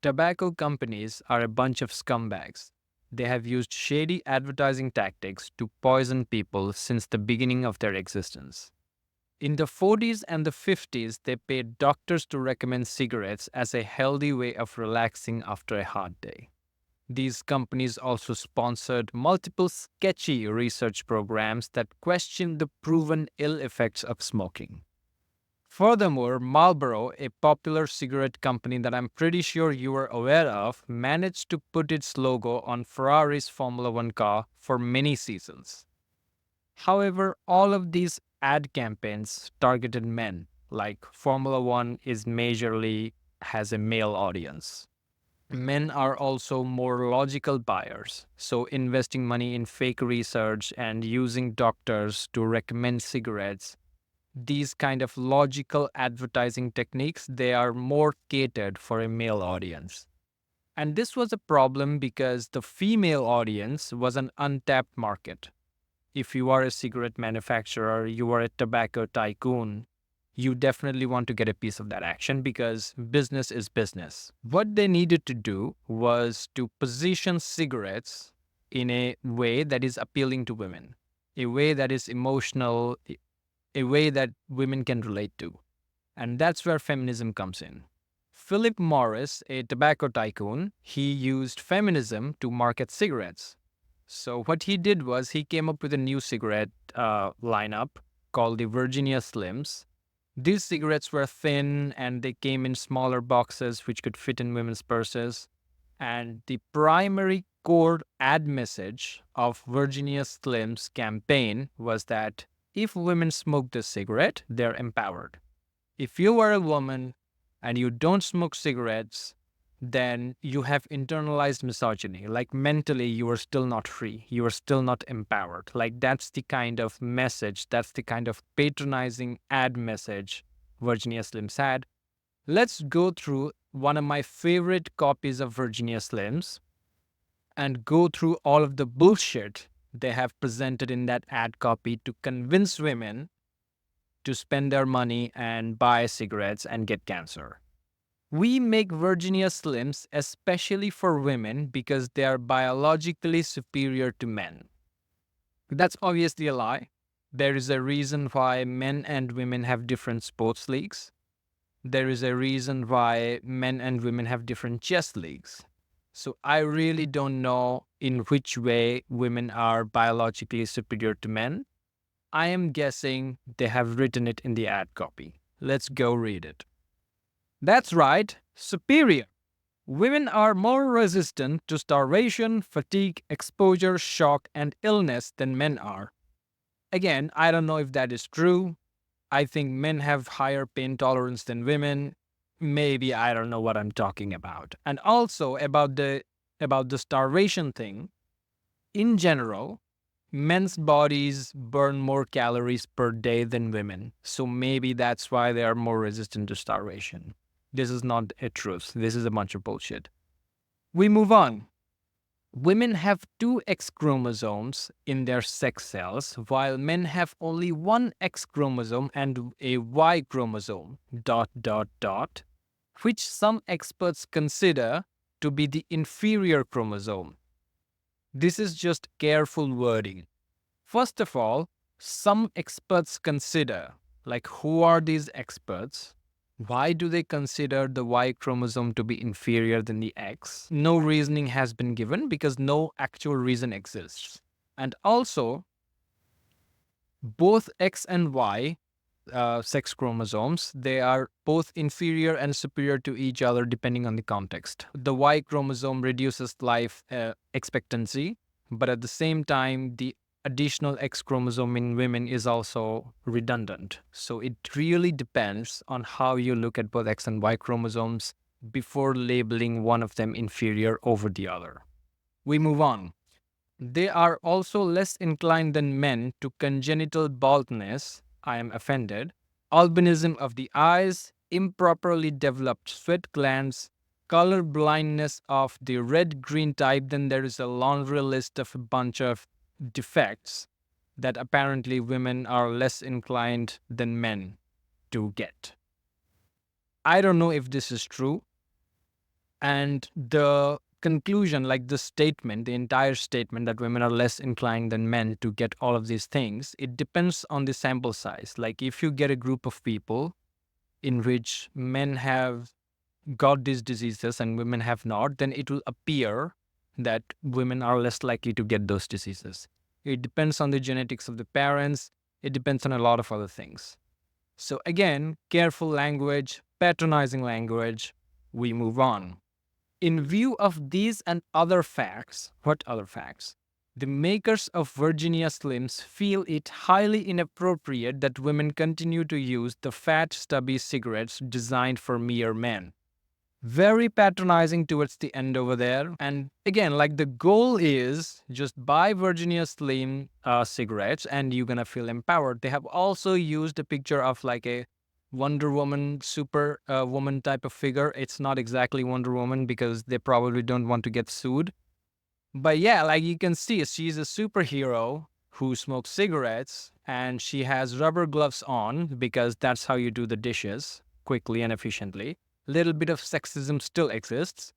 Tobacco companies are a bunch of scumbags. They have used shady advertising tactics to poison people since the beginning of their existence. In the 40s and the 50s, they paid doctors to recommend cigarettes as a healthy way of relaxing after a hard day. These companies also sponsored multiple sketchy research programs that questioned the proven ill effects of smoking. Furthermore, Marlboro, a popular cigarette company that I'm pretty sure you are aware of, managed to put its logo on Ferrari's Formula One car for many seasons. However, all of these ad campaigns targeted men, like Formula One is majorly has a male audience. Men are also more logical buyers, so investing money in fake research and using doctors to recommend cigarettes, these kind of logical advertising techniques, they are more catered for a male audience. And this was a problem because the female audience was an untapped market. If you are a cigarette manufacturer, you are a tobacco tycoon, you definitely want to get a piece of that action because business is business. What they needed to do was to position cigarettes in a way that is appealing to women, a way that is emotional, a way that women can relate to. And that's where feminism comes in. Philip Morris, a tobacco tycoon, he used feminism to market cigarettes. So what he did was he came up with a new cigarette lineup called the Virginia Slims. These cigarettes were thin and they came in smaller boxes which could fit in women's purses. And the primary core ad message of Virginia Slim's campaign was that if women smoke this cigarette, they're empowered. If you are a woman and you don't smoke cigarettes, then you have internalized misogyny. Like mentally, you are still not free. You are still not empowered. Like that's the kind of message, that's the kind of patronizing ad message Virginia Slims had. Let's go through one of my favorite copies of Virginia Slims and go through all of the bullshit they have presented in that ad copy to convince women to spend their money and buy cigarettes and get cancer. We make Virginia Slims especially for women because they are biologically superior to men. That's obviously a lie. There is a reason why men and women have different sports leagues. There is a reason why men and women have different chess leagues. So I really don't know in which way women are biologically superior to men. I am guessing they have written it in the ad copy. Let's go read it. That's right, superior. Women are more resistant to starvation, fatigue, exposure, shock, and illness than men are. Again, I don't know if that is true. I think men have higher pain tolerance than women. Maybe I don't know what I'm talking about. And also about the starvation thing, in general, men's bodies burn more calories per day than women. So maybe that's why they are more resistant to starvation. This is not a truth. This is a bunch of bullshit. We move on. Women have two X chromosomes in their sex cells, while men have only one X chromosome and a Y chromosome, dot, dot, dot, which some experts consider to be the inferior chromosome. This is just careful wording. First of all, some experts consider, like who are these experts? Why do they consider the Y chromosome to be inferior than the X? No reasoning has been given because no actual reason exists. And also, both X and Y sex chromosomes, they are both inferior and superior to each other depending on the context. The Y chromosome reduces life expectancy, but at the same time, the additional X chromosome in women is also redundant. So it really depends on how you look at both X and Y chromosomes before labeling one of them inferior over the other. We move on. They are also less inclined than men to congenital baldness, I am offended, albinism of the eyes, improperly developed sweat glands, color blindness of the red-green type. Then there is a laundry list of a bunch of defects that apparently women are less inclined than men to get. I don't know if this is true. And the conclusion, like the statement, the entire statement that women are less inclined than men to get all of these things, it depends on the sample size. Like if you get a group of people in which men have got these diseases and women have not, then it will appear that women are less likely to get those diseases. It depends on the genetics of the parents, it depends on a lot of other things. So, again, careful language, patronizing language, we move on. In view of these and other facts, what other facts? The makers of Virginia Slims feel it highly inappropriate that women continue to use the fat, stubby cigarettes designed for mere men. Very patronizing towards the end over there. And again, like the goal is just buy Virginia Slim cigarettes and you're gonna feel empowered. They have also used a picture of like a Wonder Woman, super woman type of figure. It's not exactly Wonder Woman because they probably don't want to get sued. But yeah, like you can see, she's a superhero who smokes cigarettes and she has rubber gloves on because that's how you do the dishes quickly and efficiently. Little bit of sexism still exists,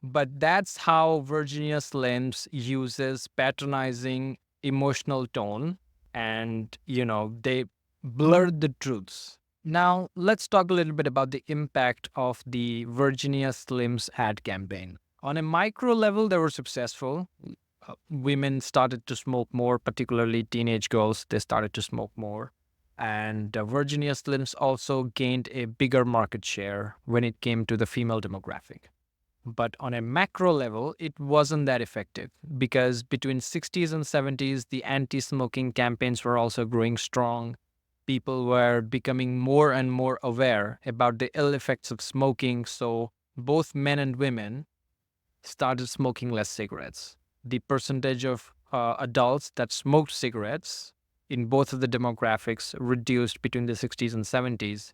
but that's how Virginia Slims uses patronizing emotional tone and, they blurred the truths. Now, let's talk a little bit about the impact of the Virginia Slims ad campaign. On a micro level, they were successful. Women started to smoke more, particularly teenage girls. They started to smoke more. And Virginia Slims also gained a bigger market share when it came to the female demographic. But on a macro level, it wasn't that effective because between 60s and 70s, the anti-smoking campaigns were also growing strong. People were becoming more and more aware about the ill effects of smoking, so both men and women started smoking less cigarettes. The percentage of adults that smoked cigarettes in both of the demographics reduced between the 60s and 70s.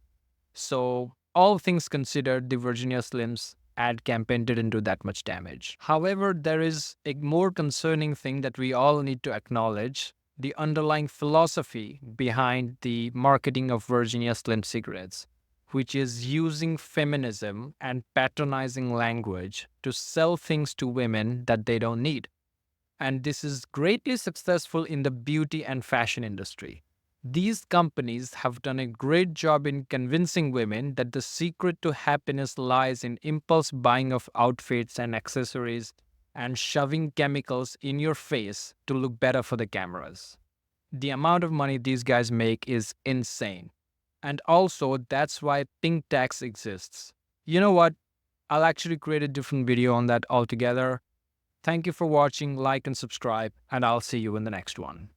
So, all things considered, the Virginia Slims ad campaign didn't do that much damage. However, there is a more concerning thing that we all need to acknowledge: the underlying philosophy behind the marketing of Virginia Slim cigarettes, which is using feminism and patronizing language to sell things to women that they don't need. And this is greatly successful in the beauty and fashion industry. These companies have done a great job in convincing women that the secret to happiness lies in impulse buying of outfits and accessories and shoving chemicals in your face to look better for the cameras. The amount of money these guys make is insane. And also, that's why pink tax exists. You know what? I'll actually create a different video on that altogether. Thank you for watching, like and subscribe, and I'll see you in the next one.